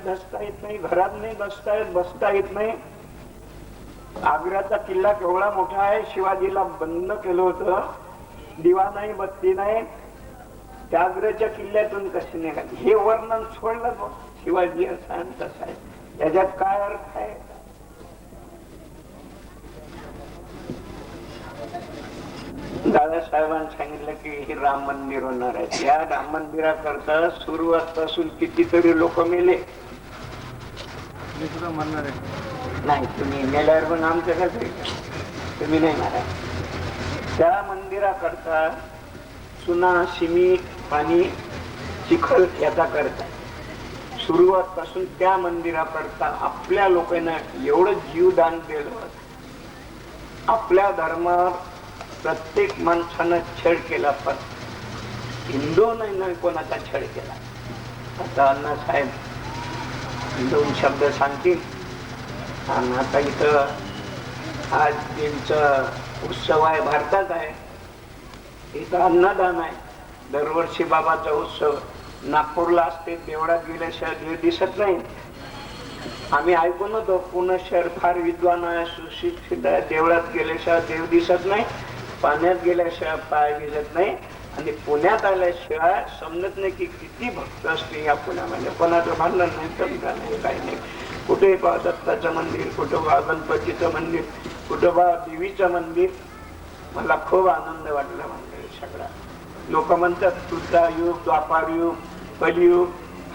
बसता येत नाही, घरात नाही बसता येत, बसता येत नाही. आग्र्याचा किल्ला केवढा मोठा आहे, शिवाजीला बंद केलं होतं, दिवा नाही, बत्ती नाही. त्या आग्र्याच्या किल्ल्यातून कसे निघाले हे वर्णन सोडलं. शिवाजी असा तसा आहे, याच्यात काय अर्थ आहे? दादासाहेबांनी सांगितलं की हे राम मंदिर होणार आहे. या राम मंदिराकरता सुरुवातपासून कितीतरी लोक मेले. मी सुद्धा म्हणणार आहे. नाही, तुम्ही मेल्यावर पण आमचं कसं, तुम्ही नाही मारा. त्या मंदिराकरता चुना, सिमेंट, पाणी, चिखल याचा करता सुरुवातपासून त्या मंदिराकरता आपल्या लोकांना एवढं जीवदान दिलं. आपल्या धर्मावर प्रत्येक माणसानं छळ केला, पण हिंदू नाही कोणाचा छळ केला. आता अण्णासाहेब 2 शब्द सांगतील. आणि आता इथं आज त्यांचा उत्सव आहे, भारतात आहे, इथं अन्नदान आहे. दरवर्षी बाबाचा उत्सव नागपूरला असते, देवळात गेल्याशिवाय देव दिसत नाही. आम्ही ऐकून होतो पुणे शहर फार विद्वान आहे, सुशिक्षित आहे, देवळात गेल्याशिवाय देव दिसत नाही, पाण्यात गेल्याशिवाय पाय भिजत नाही, आणि पुण्यात आल्याशिवाय समजत नाही की किती भक्त असते या पुण्यामध्ये. कोणाचं भांडण नाही, समजा नाही, काही नाही. कुठे पहा दत्ताचं मंदिर, कुठं पहा गणपतीचं मंदिर, कुठं पहा देवीचं मंदिर. मला खूप आनंद वाटला. मंदिर सगळा लोक म्हणतात तुझा युग, द्वापार युग, कलियुग.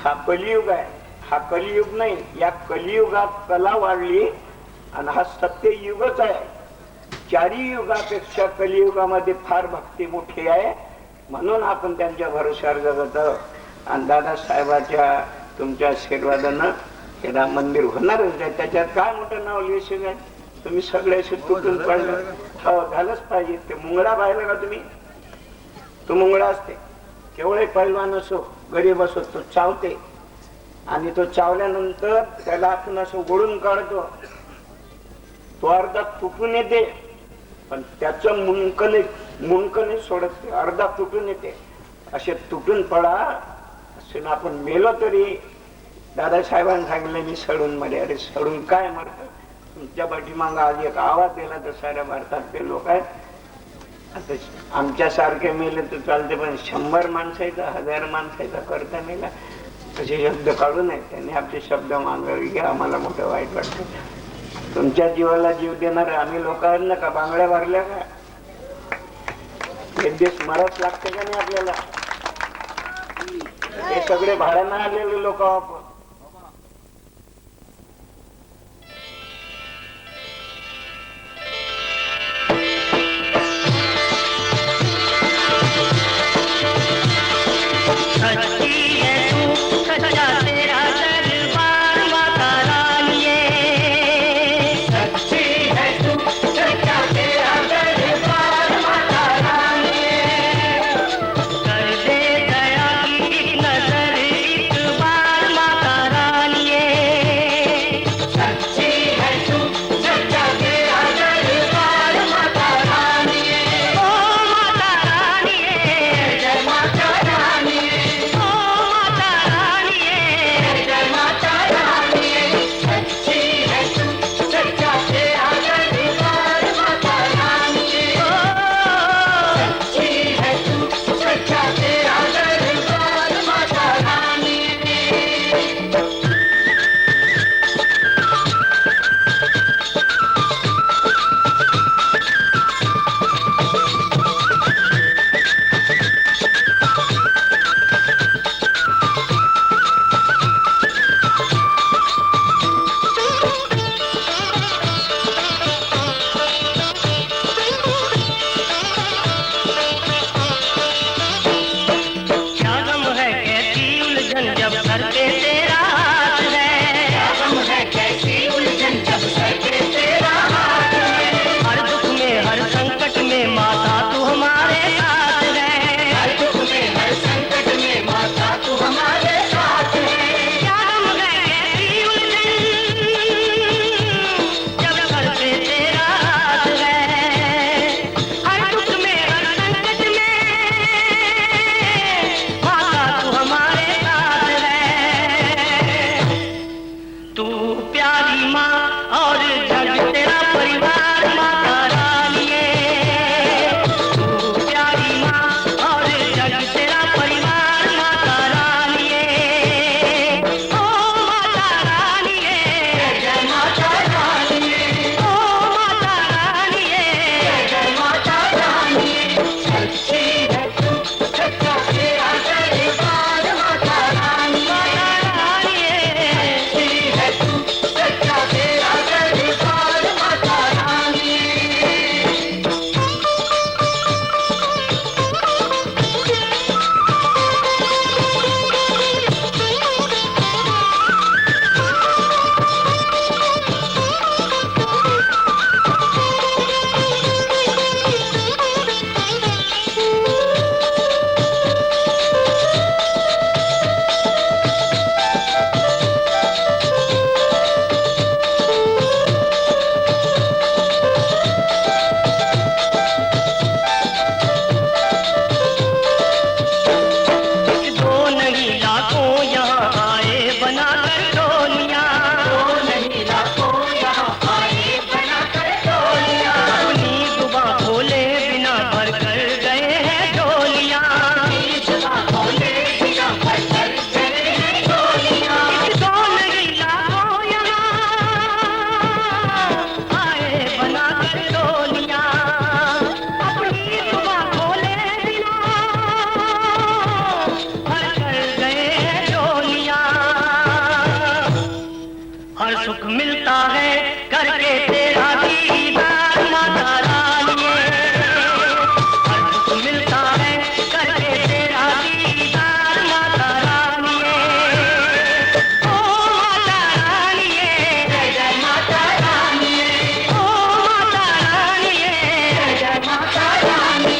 हा कलियुग आहे, हा कलियुग नाही. या कलियुगात कला वाढली आणि हा सत्ययुगच आहे. 4 युगापेक्षा कलियुगामध्ये फार भक्ती मोठी आहे, म्हणून आपण त्यांच्या भरोश्यावर जगत आहोत. आणि दादासाहेबाच्या तुमच्या आशीर्वादानं हे राम मंदिर होणारच आहे. त्याच्यात काय मोठं नाव लिहायचं आहे? तुम्ही सगळ्याशी तुटून पडलं. हो, झालंच पाहिजे. ते मुंगळा पाहिलं का तुम्ही? तो मुंगळा असते, केवढे पैलवान असो, गरीब असो, तो चावते. आणि तो चावल्यानंतर त्याला आपण असं ओढून काढतो, तो अर्धा तुटून येते, पण त्याचं मुंडकं सोडत, अर्धा तुटून येते. असे तुटून पडा, असे आपण मेलो तरी दादासाहेबांनी सांगितलं मी सडून मरे. अरे सडून काय मरत? तुमच्या पाठीमाग आज एक आवाज दिला तर साऱ्या भारतात ते लोक आहेत. आता आमच्या सारखे मेले तर चालते, पण 100 माणसाचा, 1000 माणसाचा करता मेला, असे शब्द काढू नये. त्यांनी आपले शब्द मागावे घ्या. आम्हाला मोठं वाईट वाटतं. तुमच्या जीवाला जीव देणार आम्ही लोकांना का बांगड्या भरल्या का? एक दिवस मरत लागते का नाही आपल्याला? हे सगळे भाड्यानं आलेले लोक आपण. कर दे दया की नजर एक बार माता सुख मिलता है करके तेरा दीदार माता रानी, हर सुख मिलता है करके तेरा दीदार माता रानी। ओ माता रानी, जय जय माता रानी, ओ माता रानी, जय जय माता रानी।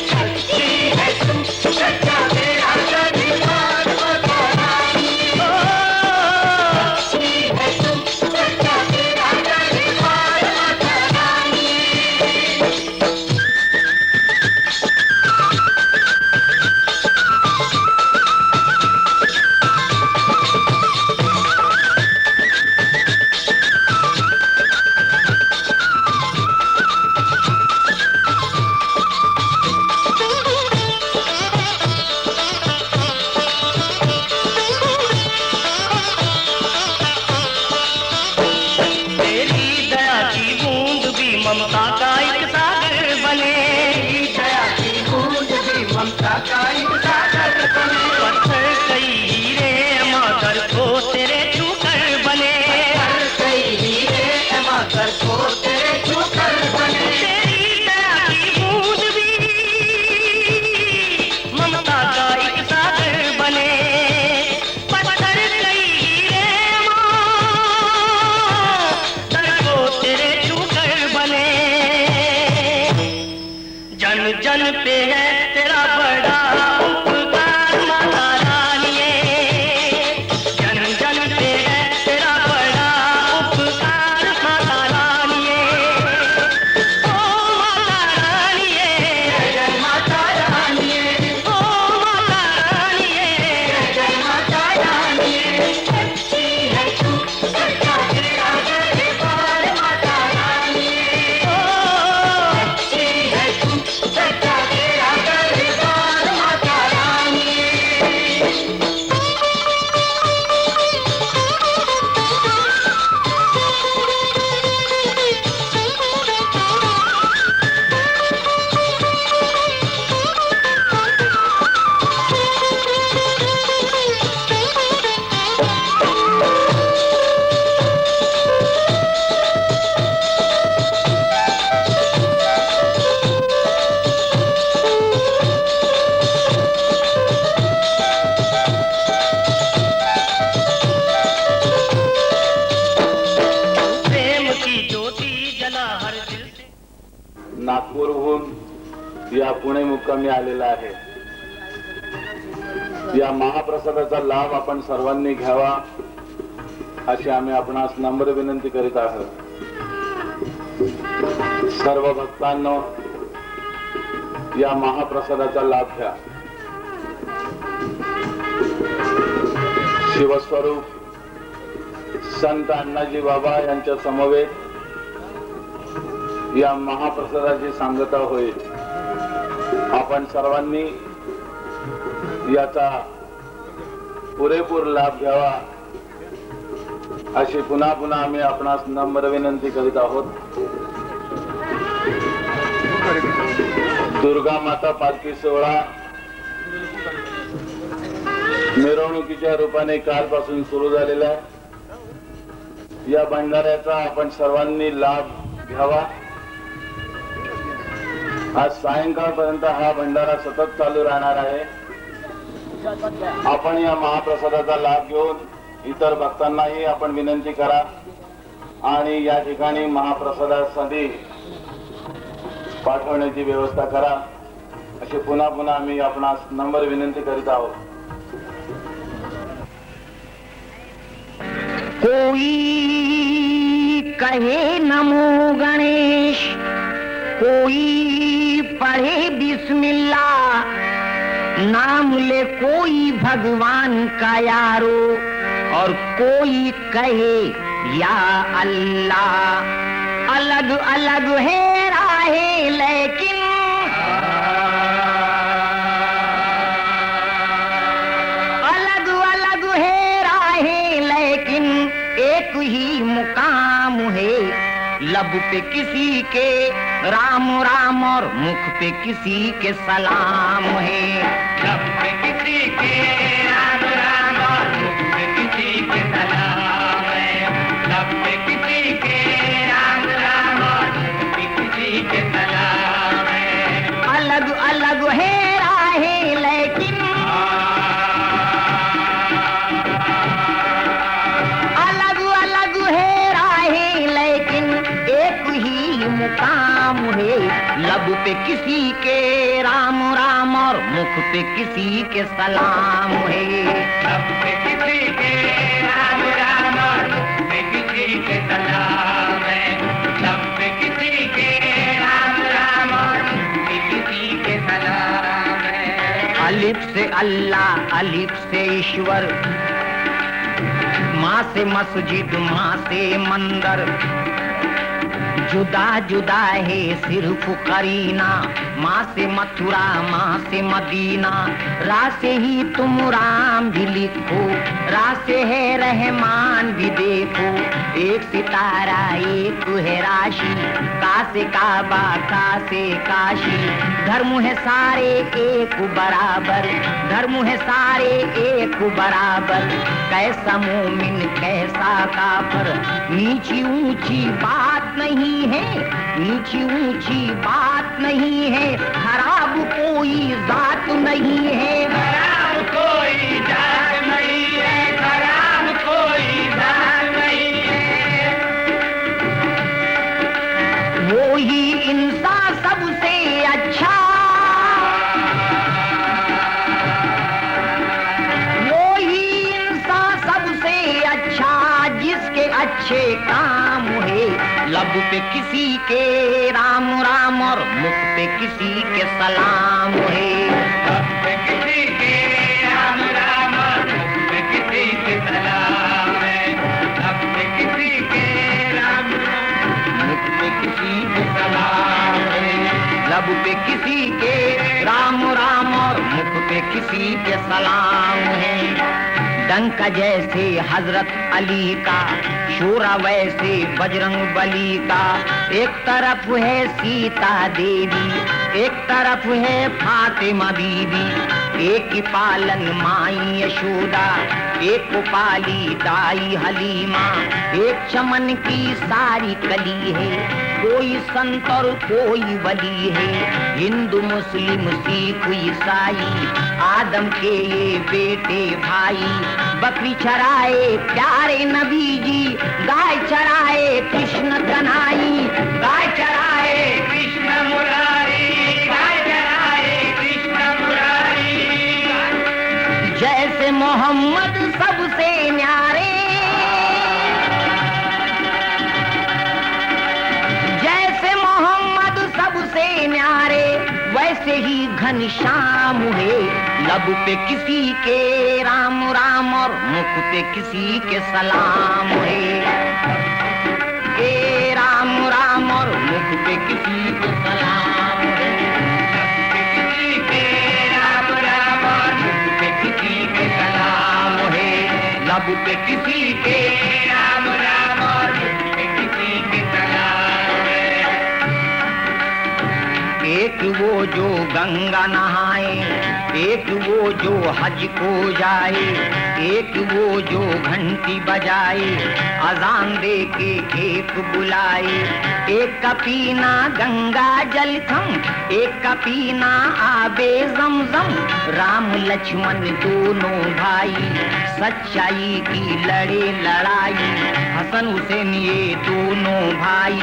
सच्ची है तू, सच्चा तेरा दरबार माता रानी, ओ सच्ची है तू, सच्चा तेरा दरबार माता रानी। तेरी दया की बूंद भी ममता का एक सागर बने, तेरी दया की बूंद भी ममता का एक सागर बने। पत्थर कई हीरे माकर को तेरे छूकर बने, पत्थर कई हीरे माकर को तेरे छूकर बने। तेरी दया की बूंद भी ममता का एक सागर बने, पत्थर कई हीरे माकर को तेरे छूकर बने। जन जन पे है तेरा बड़ा उपकार माता रानी, जन जन पे है तेरा बड़ा उपकार माता रानी। ओ माता रानी, जय जय माता रानी, ओ माता रानी, जय जय माता रानी। सच्ची है तू, सच्चा तेरा दरबार माता रानी, ओ सच्ची है तू, सच्चा तेरा दरबार माता रानी। प्रेम की ज्योति जला हर दिल से। नागपूरहून या पुणे मुक्कामी आलेला आहे. या महाप्रसादाचा लाभ आपण सर्वांनी घ्यावा अशी आम्ही आपणास नम्र विनंती करीत आहोत. सर्व भक्तांनो या महाप्रसादाचा लाभ घ्या. शिवस्वरूप संत अण्णाजी बाबा यांच्या समवेत या महाप्रसादाची सांगता होईल. आपण सर्वांनी याचा पुरेपूर लाभ घ्यावा अशी पुन्हा पुन्हा आम्ही आपणास नम्र विनंती करीत आहोत. दुर्गा माता पालखी सोहळा मिरवणुकीच्या रूपाने कालपासून सुरू झालेला आहे. या भंडाऱ्याचा आपण सर्वांनी लाभ घ्यावा. आज सायंकाळपर्यंत हा भंडारा सतत चालू राहणार आहे. आपण या महाप्रसादाचा लाभ घेऊन इतर भक्तांनाही आपण विनंती करा आणि या ठिकाणी महाप्रसादासाठी पाठवण्याची व्यवस्था करा अशी पुन्हा पुन्हा आम्ही आपणास नम्र विनंती करीत आहोत. कोई कहे नमो गणेश, कोई पढ़े बिस्मिल्लाह, नाम ले कोई भगवान का यारो, और कोई कहे या अल्लाह. अलग अलग है राहें लेकिन अलग अलग है राहें लेकिन एक ही मुकाम है. लब पे किसी के राम राम और मुख पे किसी के सलाम है. लब पे किसी के राम राम और मुख पे किसी के सलाम है. लब लब पे किसी के राम राम और मुख पे किसी के सलाम है। लब पे किसी के राम राम और मुख पे किसी के सलाम है। लब पे किसी के राम राम और मुख पे किसी के सलाम है। अलिफ से अल्लाह, अलिफ से ईश्वर, माँ से मस्जिद, माँ से मंदिर, जुदा जुदा है सिर्फ करीना, माँ से मथुरा, माँ से मदीना। रा से ही तुम राम भी लिखो, रा से है रहमान भी देखो। एक सितारा एक है राशि, का से काबा, का से काशी। धर्म है सारे एक बराबर, धर्म है सारे एक बराबर। कैसा मोमिन कैसा काफर, नीची ऊंची बात नहीं है, नीची ऊंची बात नहीं है। खराब कोई जात नहीं है, खराब कोई जात नहीं है, खराब कोई जात नहीं है। वो ही इंसान सबसे अच्छा, वो ही इंसान सबसे अच्छा, जिसके अच्छे काम है। लब पे किसी के राम राम और मुख पे किसी के सलाम है। लब पे किसी के राम राम और मुख पे किसी के सलाम है। लब पे किसी के राम राम, मुख पे किसी के सलाम है। लब पे किसी के राम राम और मुख पे किसी के सलाम है। डंक जैसे हजरत अली का, शोरा वैसे बजरंग बली का। एक तरफ है सीता देवी, एक तरफ है फातिमा बीबी। एक की पालन माई यशोदा, एक को पाली दाई हलीमा। एक चमन की सारी कली है, कोई संत और कोई वली है। हिंदू मुस्लिम सिख ईसाई, आदम के ये बेटे भाई। बकरी चराए प्यारे नबी जी, गाय चराए कृष्ण कन्हई। गाय चराए कृष्ण मुरारी, गाय चराए कृष्ण मुरारी। जैसे मोहम्मद सबसे न्यारे, जैसे मोहम्मद सबसे न्यारे, वैसे ही घनश्याम है। लब पे किसी के राम राम और मुख पे किसी के सलाम है। के राम राम और मुख पे किसी के सलाम है। किसी के राम राम और मुख पे किसी के सलाम है। लब पे किसी के राम राम और मुख पे किसी के सलाम है। एक वो जो गंगा नहाए, एक वो जो हज को जाए। एक वो जो घंटी बजाए, अजान दे के एक बुलाए। एक का पीना गंगा जल थम, एक का पीना आबे जमजम। राम लक्ष्मण दोनों भाई, सच्चाई की लड़े लड़ाई। हसन हुसैन ये दोनों भाई,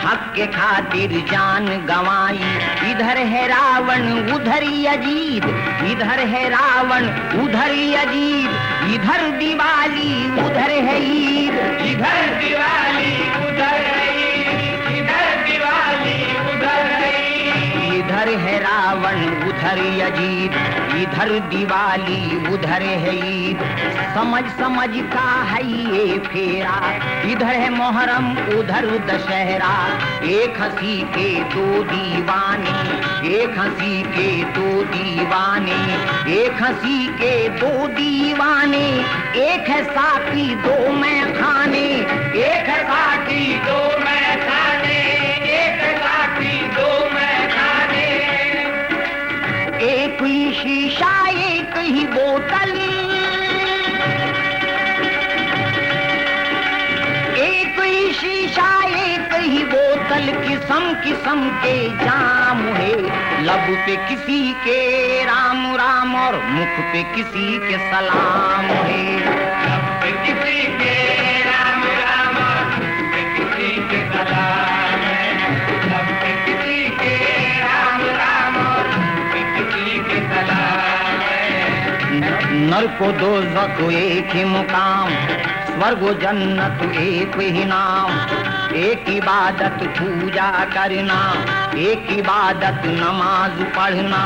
हक के खातिर जान गंवाई। इधर है रावण उधर यजीद, इधर है रावण उधर यजीद। इधर दिवाली उधर है ईद, इधर दिवाली उधर है ईद, इधर दिवाली उधर है ईद। इधर है रावण उधर यजीद, इधर दिवाली उधर है ईद। समझ समझ का है ये फेरा, इधर है मोहर्रम उधर दशहरा। एक हंसी के दो दीवाने, एक हंसी के दो दीवाने। एक हंसी के दो दीवाने, एक है साकी दो मैं खाने। एक है साकी दो मैं खाने, एक है साकी दो मैं खाने। एक ही शीशा एक ही बोतल, एक ही शीशा एक ही बोतल। किस्म किस्म के जाम है। लब पे किसी के राम राम और मुख पे किसी के सलाम है। लब पे किसी के राम राम और मुख पे किसी के सलाम है। लब पे किसी के नरक को दोज़ख एक ही मुकाम, स्वर्ग व जन्नत एक ही नाम। एक इबादत पूजा करना, एक इबादत नमाज पढ़ना।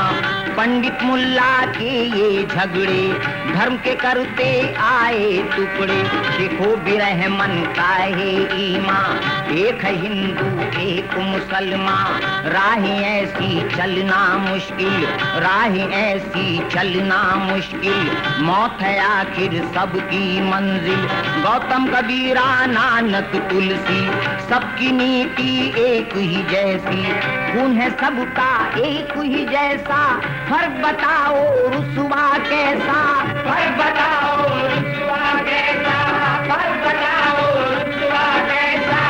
पंडित मुल्ला के ये झगड़े धर्म के करते आए टुकड़े। देखो बिरहमन का है ईमान, एक है हिंदू एक मुसलमान। राहें ऐसी चलना मुश्किल, राहें ऐसी चलना मुश्किल। मौत है आखिर सबकी मंजिल, गौतम कबीरा नानक तुलसी। सबकी नीति एक ही जैसी, खून है सबका एक ही जैसा। फर्क बताओ रुसवा कैसा, फर्क बताओ रुसवा कैसा, फर्क बताओ रुसवा कैसा।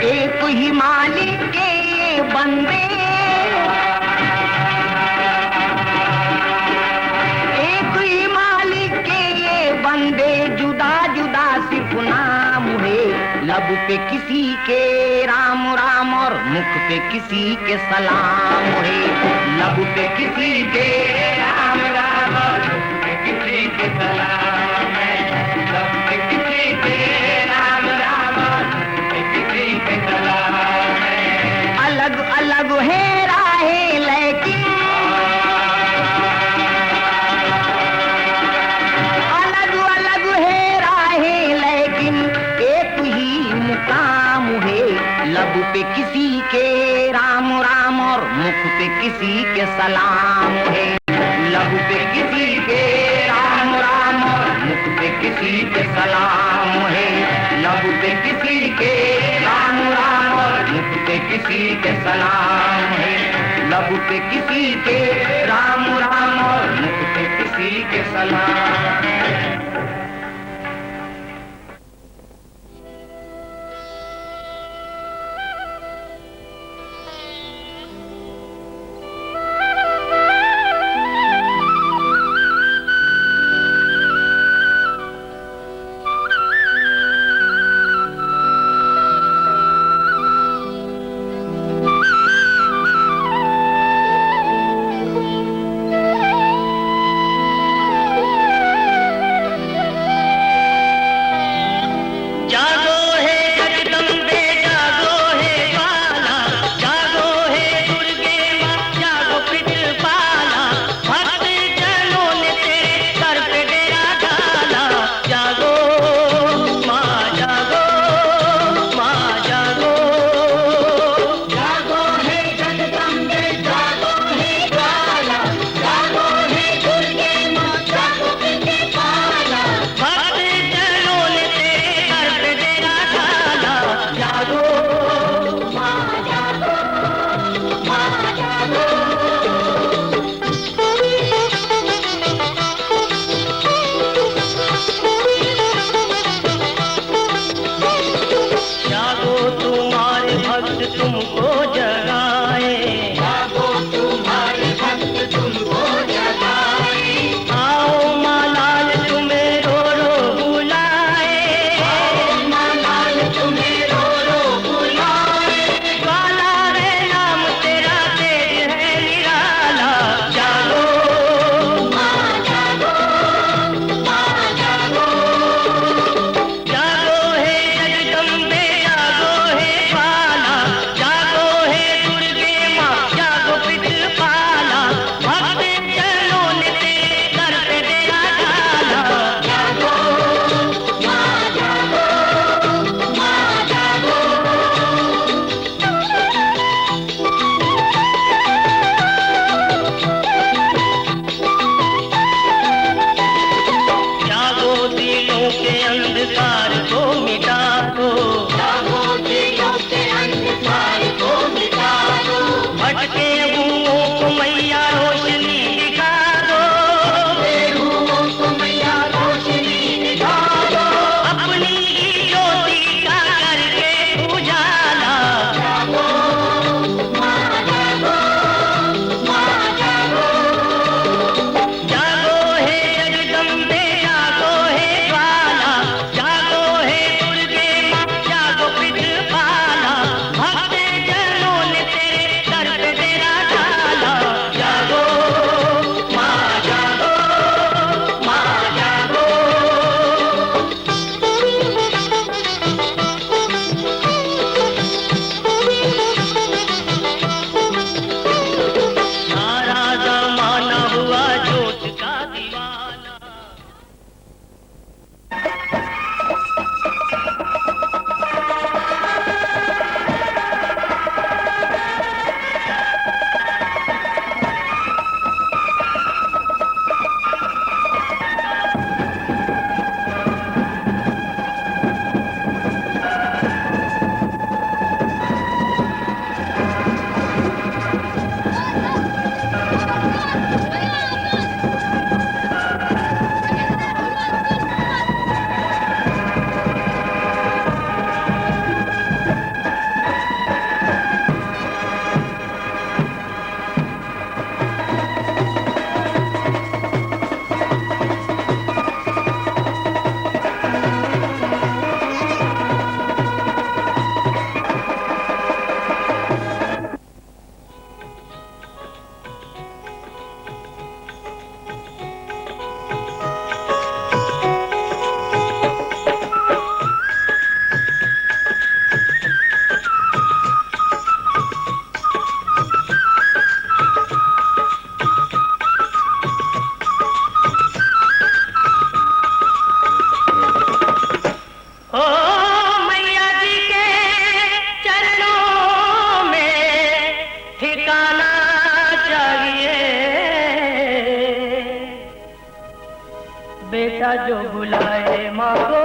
एक ही मालिक के ये बंदे, एक ही मालिक के ये बंदे। जुदा जुदा सिर्फ नाम है, लब पे किसी के राम राम और मुख पे किसी के सलाम है। लब पे किसी के राम राम और मुख पे किसी के सलाम है। लब पे किसी के राम राम और मुख पे किसी के सलाम है। अलग अलग है राहें लेकिन, अलग अलग है राहें लेकिन एक ही मुकाम है। लब पे किसी के राम राम और मुख पे किसी के सलाम है। लब पे किसी के राम राम और मुख पे किसी के सलाम है। लब पे किसी के राम राम और मुख पे किसी के सलाम है। लब पे किसी के राम राम और मुख पे किसी के सलाम है। जागो ओ मैया जी के चरणों में ठिकाना चाहिए, बेटा जो बुलाए माँ को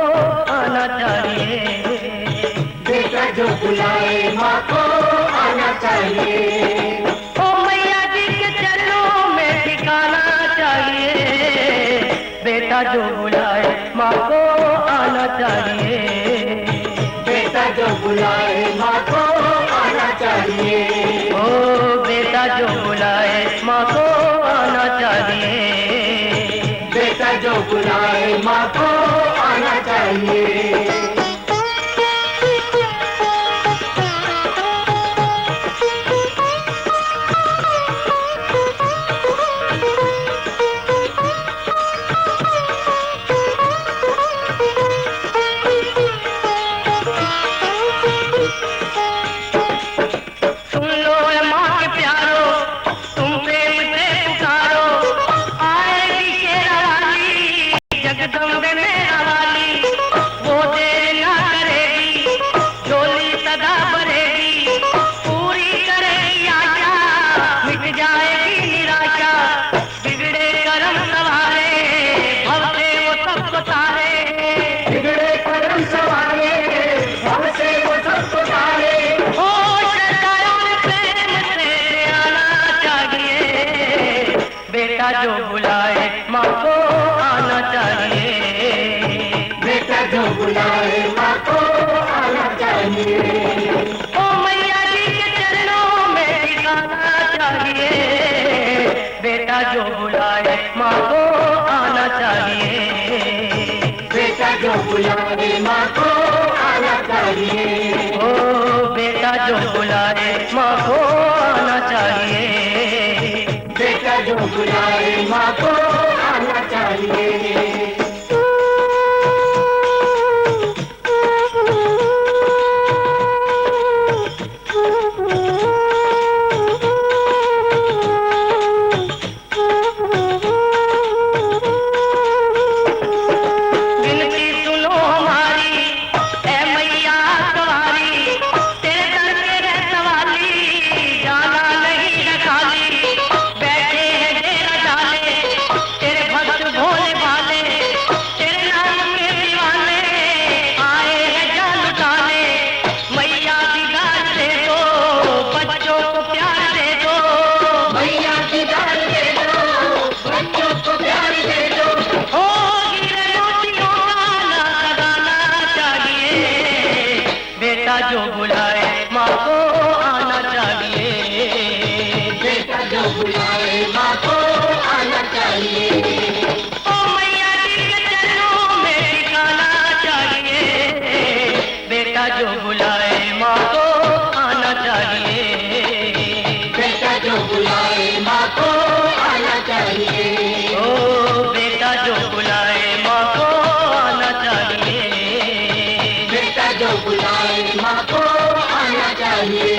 आना चाहिए, बेटा जो बुलाए माँ को आना चाहिए। ओ मैया जी के चरणों में ठिकाना चाहिए, बेटा जो बुलाए माँ को आना चाहिए, बेटा जो बुलाए माँ को आना चाहिए। ओ बेटा जो बुलाए माँ को आना चाहिए, बेटा जो बुलाए माँ को आना चाहिए। सुन लो ए माँ के प्यारो, तुम प्रेम से पुकारो, आएगी शेरा वाली, जगदम्बे मेरा वाली, वो देर ना करेगी, झोली सदा भरेगी, पूरी करेगी आशा, मिट जाएगी निराशा, बिगड़े कर्म सवारे, भव से वो सबको तारे, बिगड़े कर्म सवारे, भव से वो सबको तारे। ओ श्रद्धा और प्रेम से आना चाहिए, बेटा जो बुलाए माँ को आना चाहिए, बेटा जो बुलाए माँ को आना चाहिए। ओ मैया जी के चरणों में ठिकाना चाहिए, बेटा जो बुलाए माँ को आना चाहिए, बेटा जो बुलाए माँ को आना चाहिए। ओ बेटा जो बुलाए माँ को आना चाहिए, बेटा जो बुलाए माँ को आना चाहिए। विनती सुनो हमारी, ऐ मैया सवारी, तेरे दर के रखवाली, जाना नहीं है खाली, बैठे हैं डेरा डाले, तेरे भक्त भोले भाले, तेरे नाम के दीवाने, आए हैं जान लुटाने, मैया दीदार दे दो, बच्चों को प्यार दे दो, मैया की दाल दे दो, बच्चों को प्यार दे दो। ओ हीरे मोतियों का ना लगाना चाहिए, बेटा जो बुलाए माँ को आना चाहिए, बेटा जो बुलाए माँ को आना चाहिए। ओ मैया जी के चरणों में ठिकाना चाहिए, बेटा जो बुलाए माँ को आना चाहिए, बेटा जो बुलाए माँ को आना चाहिए। ओ बेटा जो बुलाए माँ को आना चाहिए, बेटा जो बुलाए माँ को आना चाहिए।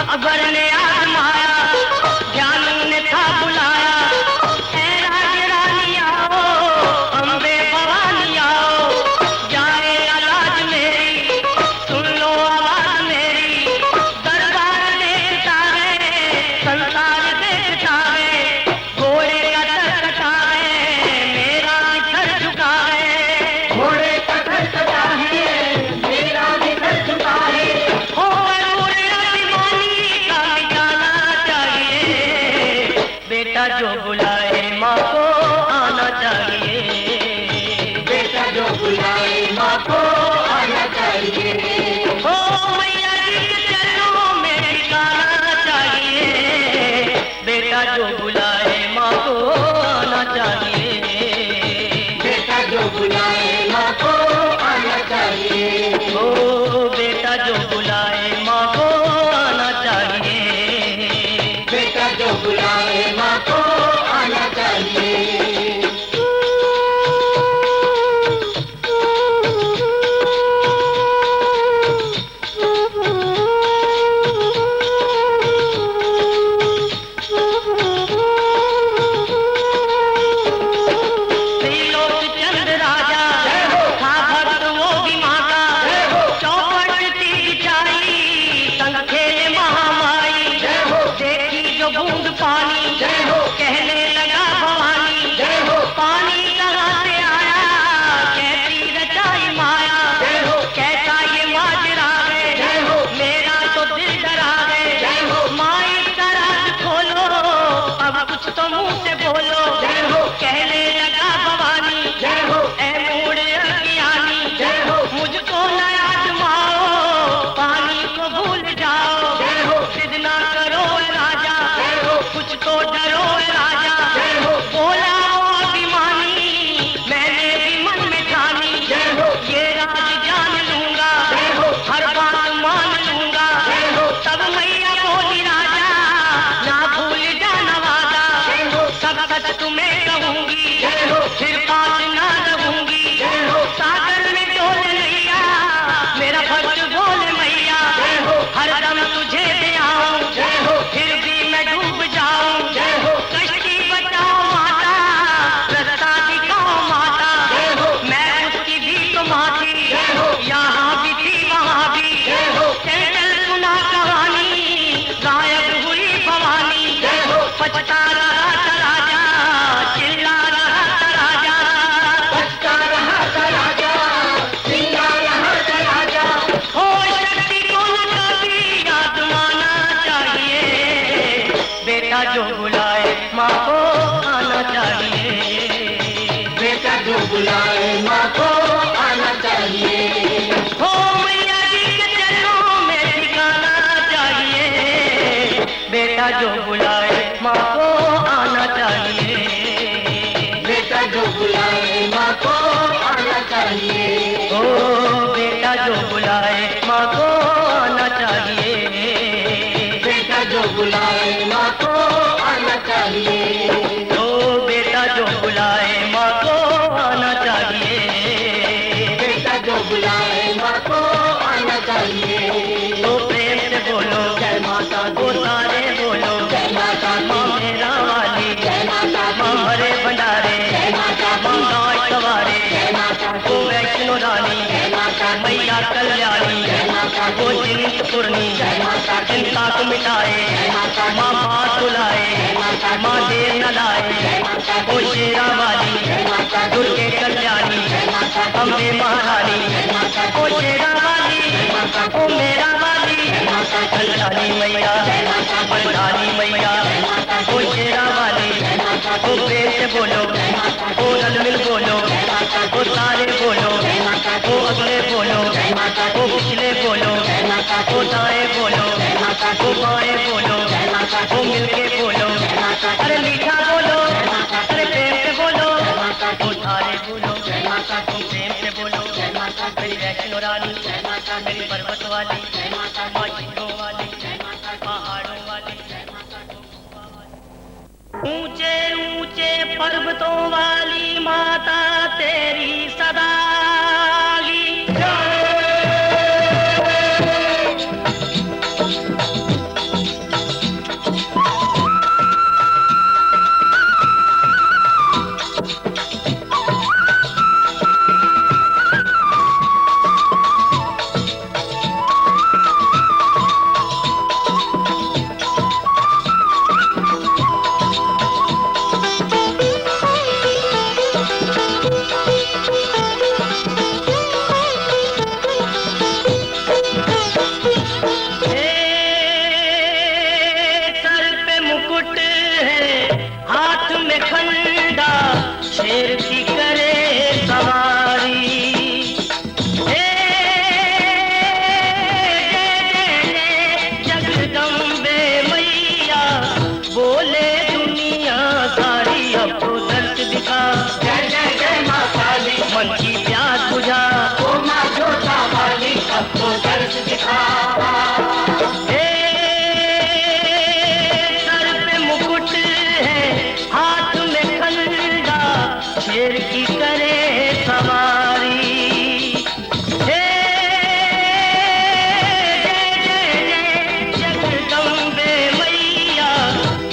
अकबर ने आजमाया, ज्ञानी ने था बुलाया, ऐ राज रानी आओ, अम्बे भवानी आओ, जाए आवाज मेरी, सुन लो आवाज मेरी, दरबार देखता है, संसार देखता है, घोड़े का टकटा है, मेरा सिर झुका है, घोड़े का खटखटा है, मेरा भी घर झुका है। हो पूरे अभिमानी का मिटाना चाहिए, बेटा जो बुलाए माँ को आना चाहिए, बेटा जो बुलाए माँ को आना चाहिए। ओ मैया जी के चरणों में ठिकाना चाहिए, बेटा जो बुलाए माँ को आना चाहिए, बेटा जो बुलाए माँ को आना चाहिए। ओ बेटा जो बुलाए माँ को आना चाहिए, बेटा जो बुलाए माँ को आना चाहिए। बुलाए माँ को आना चाहिए। हो मैया जी के चरणों में ठिकाना चाहिए, बेटा जो बुलाए माँ को आना चाहिए। बेटा जो बुलाए माँ को आना चाहिए। ओ बेटा जो बुलाए माँ को आना चाहिए। बेटा जो बुलाए माँ को आना चाहिए। ओ बेटा जो बुलाए माँ को आना चाहिए। बेटा जो बुलाए माँ को आना चाहिए। तो प्रेम से बोलो जय माता दी, ओ सारे बोलो जय माता दी, माँ मेरा वाली, जय माता दी, माँ हरे भंडारे, जय माता माँ दी, गाय सवारे, जय माता ओ दी, वैष्णो रानी, जय माता दी, मैया कल्याणी, जय माता दी, ओ चिंतपूर्णी, जय माता दी, चिंता को मिटाए, जय माता दी, माँ बात बुलाए, जय माता दी, माँ देर न लाए, जय माता दी, ओ शेरा वाली, जय माता दी, दुर्गे कल्याणी, जय माता दी, अम्बे महारानी, जय माता दी, ओ शेरा वाली, माता दी, ओ मेरा वाली, जय माता दी, कल्याणी मैया, जय माता दी, बलरानी मैया, जय माता दी, ओ शेरा वाली, जय माता दी, ओ प्रेम से बोलो, जय माता दी, ओ नलमिल बोलो, जय माता दी, ओ सारे बोलो, जय माता दी, ओ अगले बोलो, जय माता दी, ओ पिछले बोलो, जय माता दी, ओ दाएं बोलो, जय माता दी, ओ बाएं बोलो, जय माता दी, ओ मिलके बोलो, जय माता दी, अरे मीठा बोलो, जय माता दी, अरे प्रेम से बोलो, जय माता दी, ओ सारे बोलो, जय माता दी, प्रेम से बोलो, जय माता दी, मेरी वैष्णो रानी, जय माता दी, मेरी पर्वत वाली, जय माता दी, माँ झीलों वाली, जय माता दी, पहाड़ों वाली, जय माता दी। ऊंचे ऊंचे पर्वतों वाली माता तेरी सदा की सर पे मुकुट है, हाथ में खंडा, शेर की करे सवारी। हे जगदम्बे मैया, बोले दुनिया सारी, अब तो दर्द दिखा, जय जय जय माँ काली, मन की प्यास बुझा। ओ माँ जोता वाली, अब तो दर्द दिखा। हे सर पे मुकुट है, हाथ में खंडा, शेर की करे सवारी। हे जय जय जगदम्बे मैया,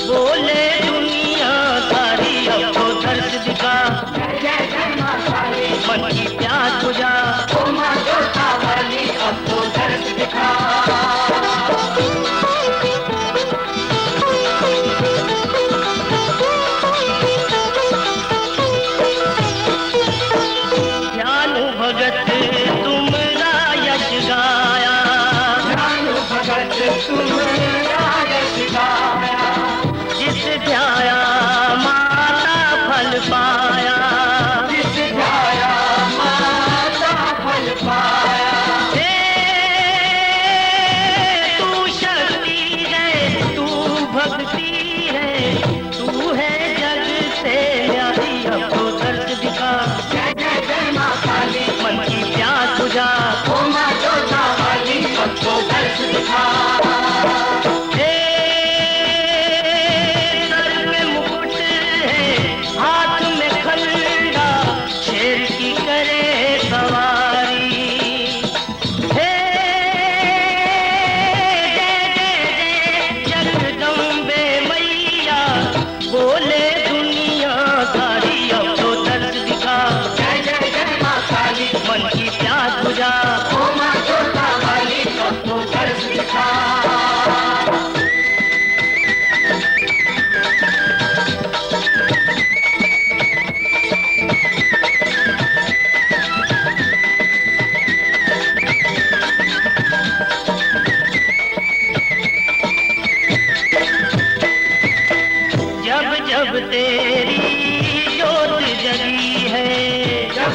बोले दुनिया सारी, अब तो दर्द दिखा, जय जय जय माँ काली, मन की प्यास बुझा। ओ माँ जोता वाली, अब तो दर्द दिखा। ज्ञानु भगत तुमरा यश गाया, ज्ञानु भगत तुमरा यश गाया, जिस ध्याया माता फल पाया। जिस ध्याया माता फल पाया। हे तू शक्ति है, तू भक्ति है, तू है जग से न्यारी, अब तो दर्द दिखा, जय जय जय माँ काली, मन की प्यास बुझा। ओ माँ जोता वाली, अब तो दर्द दिखा। हे सर पे मुकुट है, हाथ में खंडा,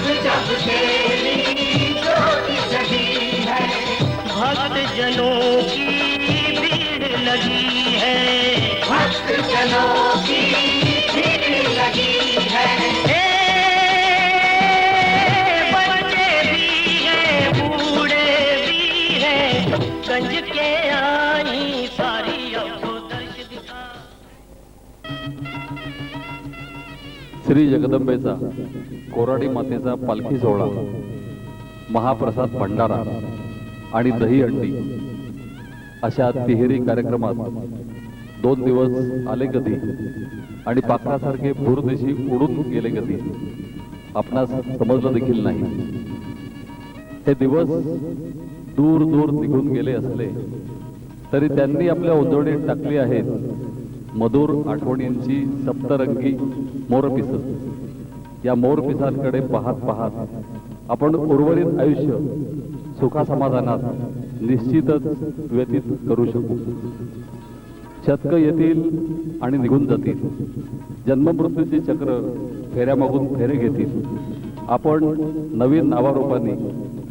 सब जग तेरी ज्योति जगी है। भक्त जनों की भीड़ लगी है, भक्त जनों की भीड़ लगी है। बच्चे भी हैं, बूढ़े भी हैं, गंज के आई सारी अब तो दर्श दिखा। श्री जगदंबेचा कोराडी मातेचा पालखी सोहळा, महाप्रसाद भंडारा आणि दही अंडी अशा तिहेरी कार्यक्रमात 2 दिवस आले कधी आणि पाखरासारखे भूरदेशी उडून गेले कधी आपणास समजलं देखील नाही. हे दिवस दूर दूर निघून गेले असले तरी त्यांनी आपल्या उजवणीत टाकली आहेत मधुर आठवणींची सप्तरंगी मोरपिस. या मोरपिसांकडे पाहत पाहत आपण उर्वरित आयुष्य सुखासमाधानात निश्चितच व्यतीत करू शकू. शतक येतील आणि निघून जातील, जन्ममृत्यूचे चक्र फेऱ्यामागून फेरे घेतील. आपण नवीन नावारूपाने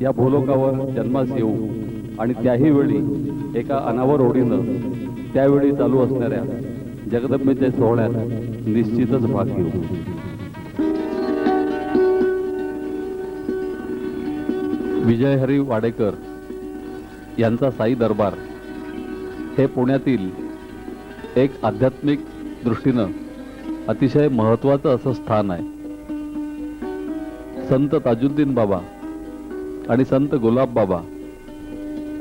या भूलोकावर जन्मास येऊ आणि त्याही वेळी एका अनावर ओढीनं त्यावेळी चालू असणाऱ्या जगदंबेच्या सोहळ्यात निश्चितच भाग घेऊ. विजयहरी वाडेकर यांचा साई दरबार हे पुण्यातील एक आध्यात्मिक दृष्टीनं अतिशय महत्त्वाचं असं स्थान आहे. संत ताजुद्दीन बाबा आणि संत गुलाब बाबा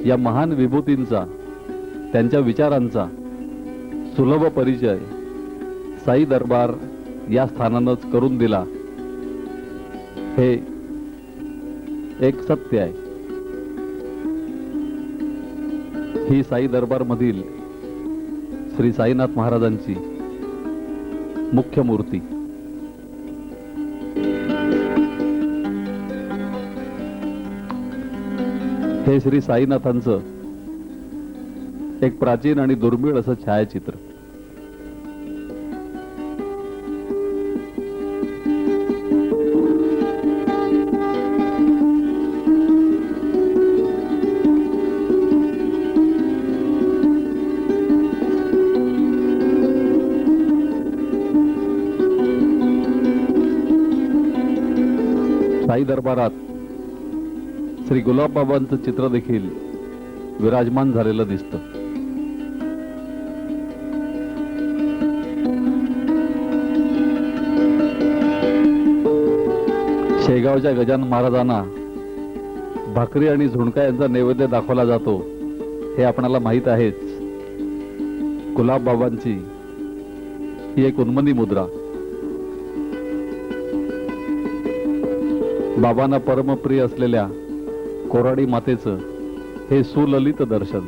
या महान विभूतींचा, त्यांच्या विचारांचा सुलभ परिचय साई दरबार या स्थानानंच करून दिला, हे एक सत्य आहे. ही साई दरबार मधील श्री साईनाथ महाराजांची मुख्य मूर्ती. हे श्री साईनाथांचं एक प्राचीन आणि दुर्मिळ असं छायाचित्र. साई दरबारात श्री गुलाबबाबांचं चित्र देखील विराजमान झालेलं दिसतं. शेगावच्या गजानन महाराजांना भाकरी आणि झुणका यांचा नैवेद्य दाखवला जातो हे आपणाला माहीत आहेच. गुलाबबाबांची ही एक उन्मनी मुद्रा. बाबांना परमप्रिय असलेल्या कोराडी मातेचं हे सुललित दर्शन.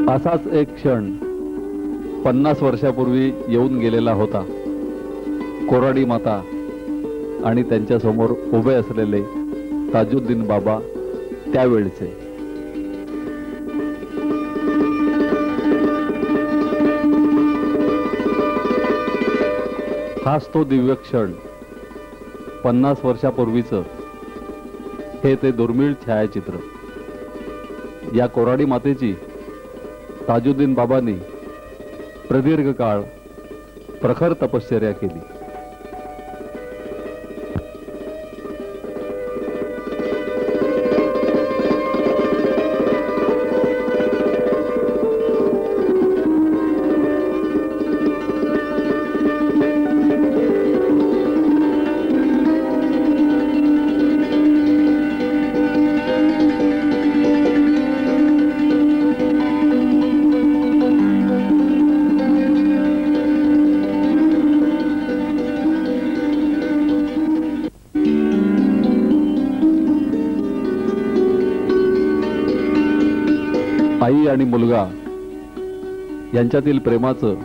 असाच एक क्षण 50 वर्षापूर्वी येऊन गेलेला होता. कोराडी माता आणि त्यांच्या समोर उभे असलेले ताजुद्दीन बाबा त्यावेळचे. हाच तो दिव्य क्षण, 50 वर्षापूर्वीचं हे ते दुर्मिळ छायाचित्र. या कोराडी मातेची ताजुद्दीन बाबांनी प्रदीर्घ काळ प्रखर तपश्चर्या केली. आई आणि मुलगा यांच्यातील प्रेमाचं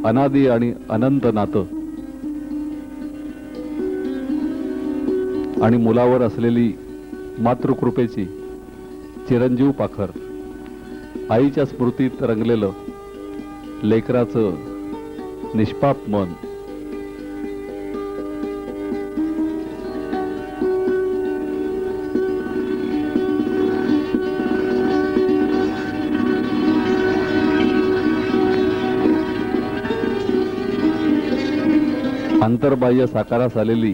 अनादी आणि अनंत नातं आणि मुलावर असलेली मातृकृपेची चिरंजीव पाखर, आईच्या स्मृतीत रंगलेलं लेकराचं निष्पाप मन. अंतर्बाह्य साकारास आलेली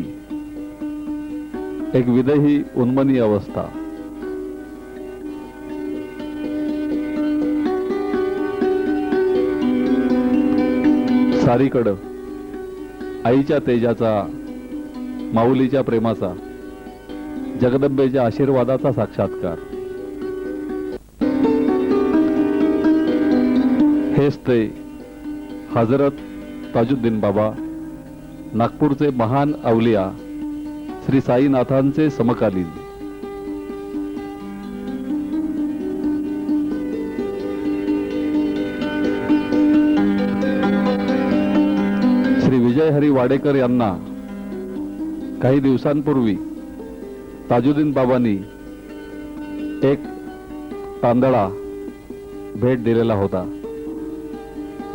एक विदेही उन्मनी अवस्था. सारीकडं आईच्या तेजाचा, माऊलीच्या प्रेमाचा, जगदंबेच्या आशीर्वादाचा साक्षात्कार. हेच ते हजरत ताजुद्दीन बाबा, नागपूरचे महान अवलिया श्री साईनाथांचे समकालीन. श्री विजय हरी वाडेकर यांना काही दिवसांपूर्वी ताजुद्दीन बाबांनी एक तांदळा भेट दिलेला होता.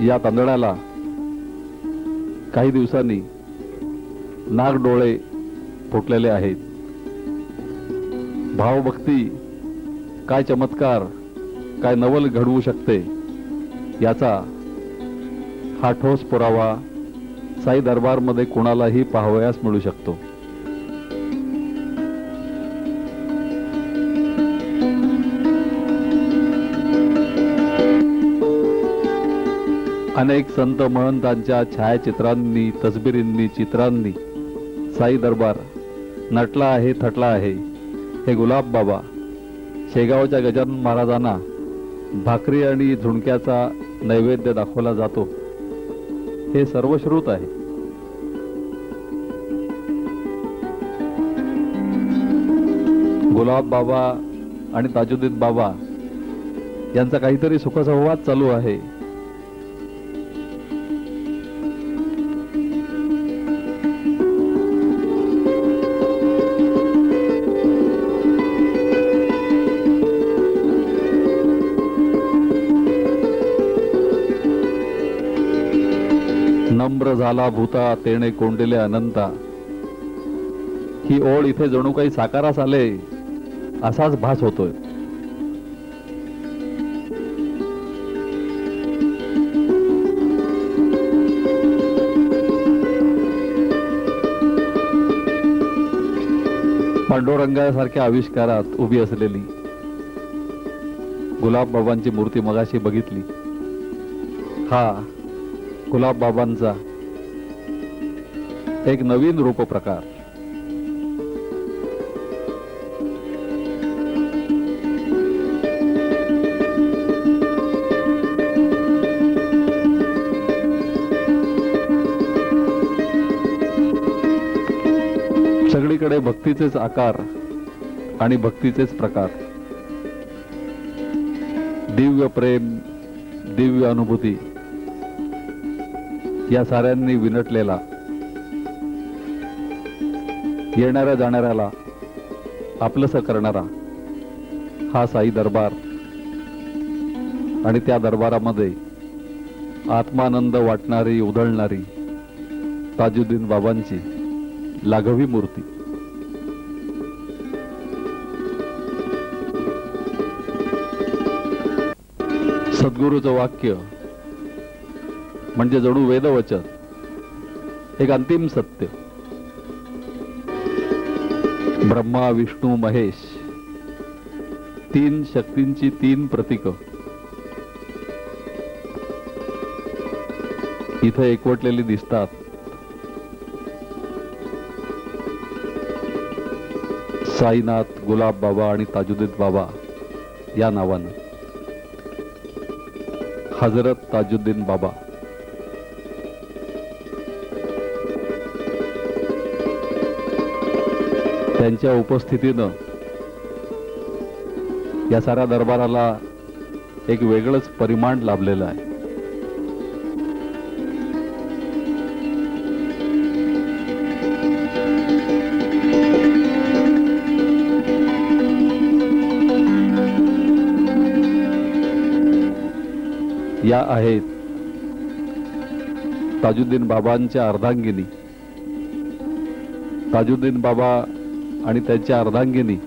या तांदळाला काही दिवसांनी नागडोळे फुटलेले आहेत. भावभक्ती काय चमत्कार, काय नवल घडवू शकते याचा हा ठोस पुरावा साई दरबारमध्ये कोणालाही पाहावयास मिळू शकतो. अनेक संत महंतांच्या छायाचित्रांनी, तसबिरींनी, चित्रांनी साई दरबार नटला आहे, थटला आहे. हे गुलाब बाबा शेगावच्या गजानन महाराजांना भाकरी आणि झुणक्याचा नैवेद्य दाखवला जातो हे सर्वश्रुत आहे. गुलाब बाबा आणि ताजुद्दीन बाबा यांचा काहीतरी सुखसंवाद चालू आहे. नम्र झाला भूता तेणे कोंडिले अनंता. ही ओळ इथे जणू काही साकारास आले असाच भास होतोय. पांडुरंगासारख्या आविष्कारात उभी असलेली गुलाब बाबांची मूर्ती मगाशी बघितली. हा गुलाब बाबांचा एक नवीन रूप प्रकार. सगळीकडे भक्तीचेच आकार आणि भक्तीचेच प्रकार. दिव्य प्रेम, दिव्य अनुभूती या साऱ्यांनी विनटलेला, येणाऱ्या जाणाऱ्याला आपलंसं करणारा हा साई दरबार आणि त्या दरबारामध्ये आत्मानंद वाटणारी, उधळणारी ताजुद्दीन बाबांची लाघवी मूर्ती. सद्गुरूचं वाक्य म्हणजे जणू वेदवचन, एक अंतिम सत्य. ब्रह्मा, विष्णू, महेश, तीन शक्तींची तीन प्रतीक इथे एकवटलेली दिसतात. साईनाथ, गुलाब बाबा आणि ताजुद्दीन बाबा या नावानं. हजरत ताजुद्दीन बाबा त्यांच्या उपस्थितीनं या साऱ्या दरबाराला एक वेगळंच परिमाण लाभलेलं आहे. या आहेत ताजुद्दीन बाबांच्या अर्धांगिनी. ताजुद्दीन बाबा आणि त्यांच्या अर्धांगिनी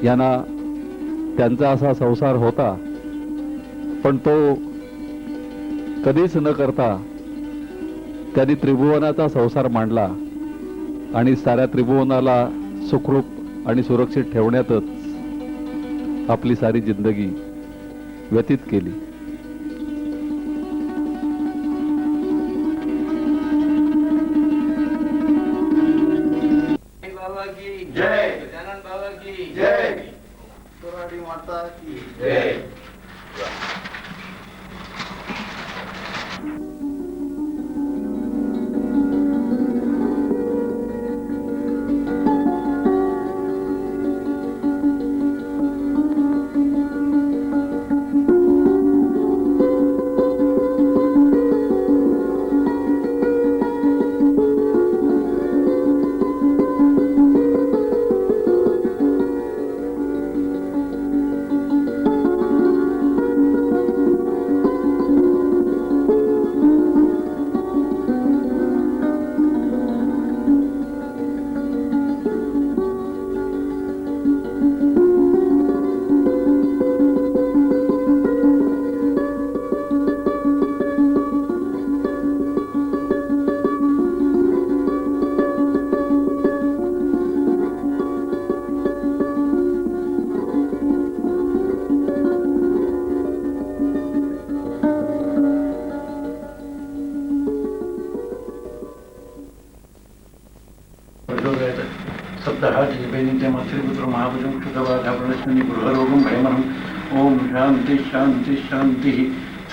यांना त्यांचा असा संसार होता, पण तो कधीच न करता त्यांनी त्रिभुवनाचा संसार मांडला आणि साऱ्या त्रिभुवनाला सुखरूप आणि सुरक्षित ठेवण्यातच आपली सारी जिंदगी व्यतीत केली. बाबा की जय. गजानन बाबा की जय. कोराडी माता की जय. सप्तहाजपेनित्य मातृपुत्र महाभुजं क्षुतवाधाप्रणश्मनि गृहरोगं भयमहम्. ओम शांति शांति शांति.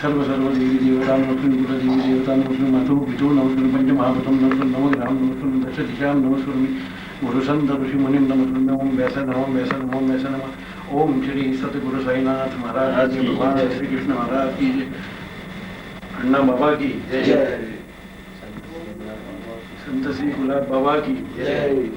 सर्व सर्व देवी देवता नमस्कृत कुलदेवी देवता नमस्कृत मातु पितु नमस्कृत पंचमहाभूतं नमस्कृत नवग्रहां नमस्कृत दशदिशां नमस्कृत गुरुसंत ऋषि मुनि नमस्कृत ओम व्यास नमो व्यास नमो व्यास नमः. ओम श्री सतगुरु साईनाथ महाराज की भगवान श्री कृष्ण महाराज की जय. अण्णा बाबा की जय. संत श्री गुलाब बाबा की जय.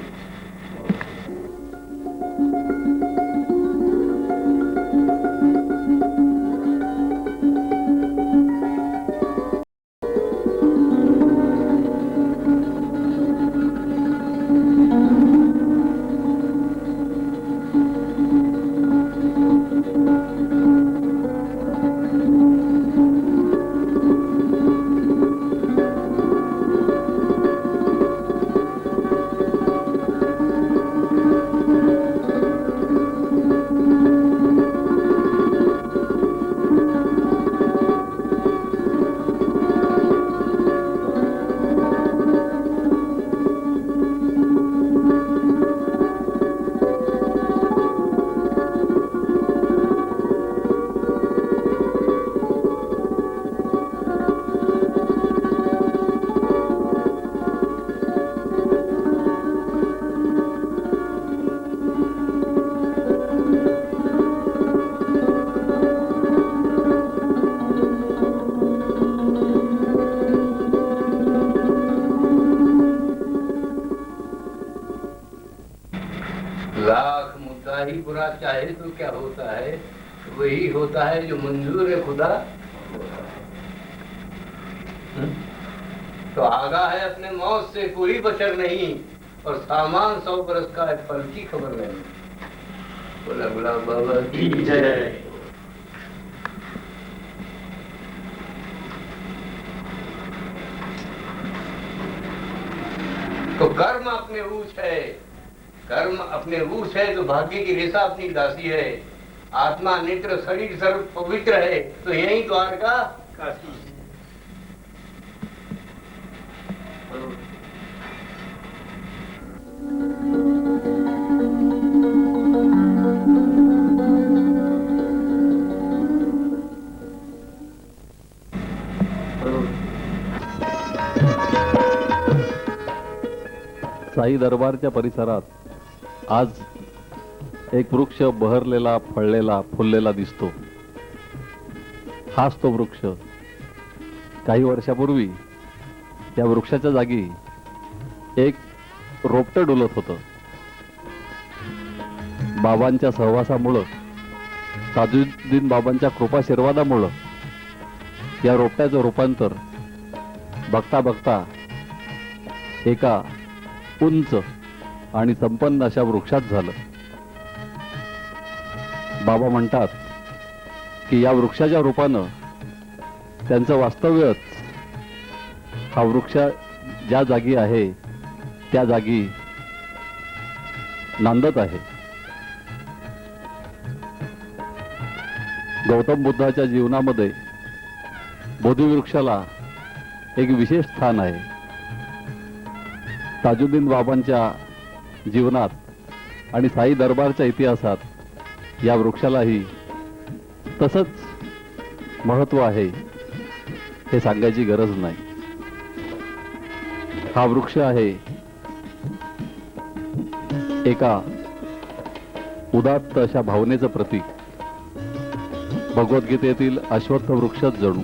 लाख मुद्दा ही बुरा चाहे तो क्या होता है, वही होता है जो मंजूर है खुदा. तो आगा है अपने मौत से कोई बशर नहीं, और सामान 100 बरस का है, फल की खबर नहीं. बोला गुलाब बाबा की जय. तो कर्म अपने ऊंच है, कर्म अपने ऊंच है, तो भाग्य की रेशा अपनी दासी है. आत्मा नेत्र शरीर सर्व पवित्र है, तो यही द्वारका काशी. साई दरबारच्या परिसरात आज एक वृक्ष बहरलेला, फळलेला, फुललेला दिसतो. हाच तो वृक्ष. काही वर्षापूर्वी त्या वृक्षाच्या जागी एक रोपटं डुलत होतं. बाबांच्या सहवासामुळं, ताजुद्दीन बाबांच्या कृपाशीर्वादामुळं या रोपट्याचं रूपांतर बघता बघता एका उंच आणि संपन्न अशा वृक्षात झालं. बाबा म्हणतात की या वृक्षाच्या रूपानं त्यांचं वास्तव्यच हा वृक्ष ज्या जागी आहे त्या जागी नांदत आहे. गौतम बुद्धाच्या जीवनामध्ये बोधिवृक्षाला एक विशेष स्थान आहे. ताजुद्दीन बाबांच्या जीवनात आणि साई दरबारच्या इतिहासात या वृक्षालाही तसंच महत्त्व आहे हे सांगायची गरज नाही. हा वृक्ष आहे एका उदात्त अशा भावनेचं प्रतीक. भगवद्गीतेतील अश्वत्थ वृक्षच जणू.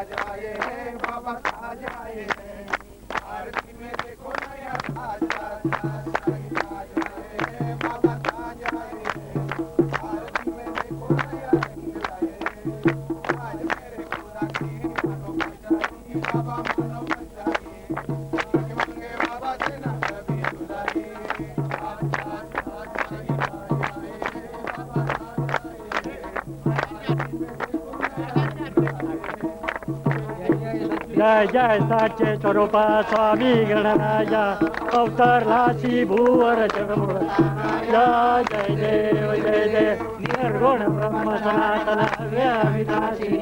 ताज आए हैं बाबा ताज आए हैं आरती में देखो नया ताज ताज ताज ताज आए हैं बाबा ताज आए हैं आरती में देखो नया रंग लाए हैं आज मेरे खुदा की मानो बचाई बाबा मानो बचाई मांगे मांगे बाबा से ना कभी दुलाई ताज ताज ताज आए हैं बाबा ताज जय जय साचे स्वरूपा स्वामी गणराया अवतरलासी भूवर जगमुळ जय जय देव जय जय निर्गुण ब्रह्म सनातन व्याविनाशी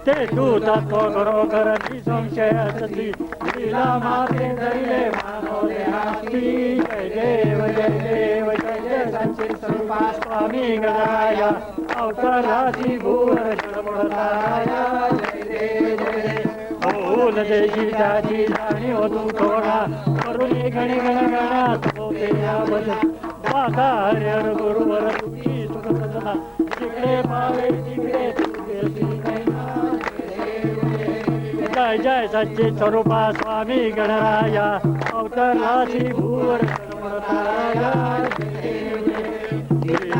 ते तू तत्व खरोखर निसंशय असती लीला माते धरिले मानवले हाती जय देव जय देव जय जय साचे स्वरूपा स्वामी गणराया अवतरलासी भूवर जगमुळ जय देव जय देव ओल देशी जाची जाणीव तू थोडा करुणी गणी गण गणात होते यावल वादा हरिहर गुरुवर तुझी सुख सजना जिकडे पावे तिकडे तुझे जय जय सच्चे स्वरूपा स्वामी गणराया अवतरलासी भूवर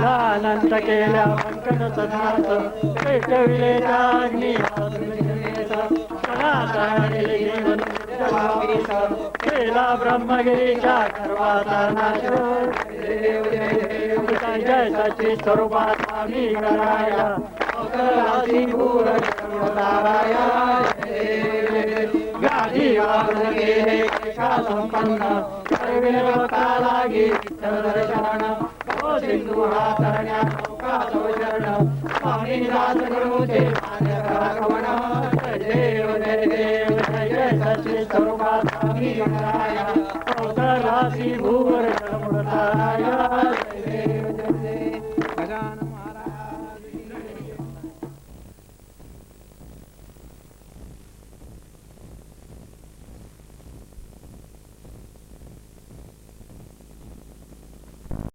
अनंत केल्या पंकज सन्नाथ पेटविले अग्नी जीवन केला ब्रह्मगिरीच्या गर्वाचा नाश जय जय सच्ची स्वरूपा स्वामी गणराया अवतरलासी भूवर गादी वाहून गेले कैसा संपन्न करविले भक्ता लागी विठ्ठल दर्शन ओ सिंधू हा तरण्या नौका शरण स्वामी दास गुरुचे मान्य रागवण जय देव जय देव जय जय सच्ची स्वरूपा स्वामी गणराया अवतरलासी भूवर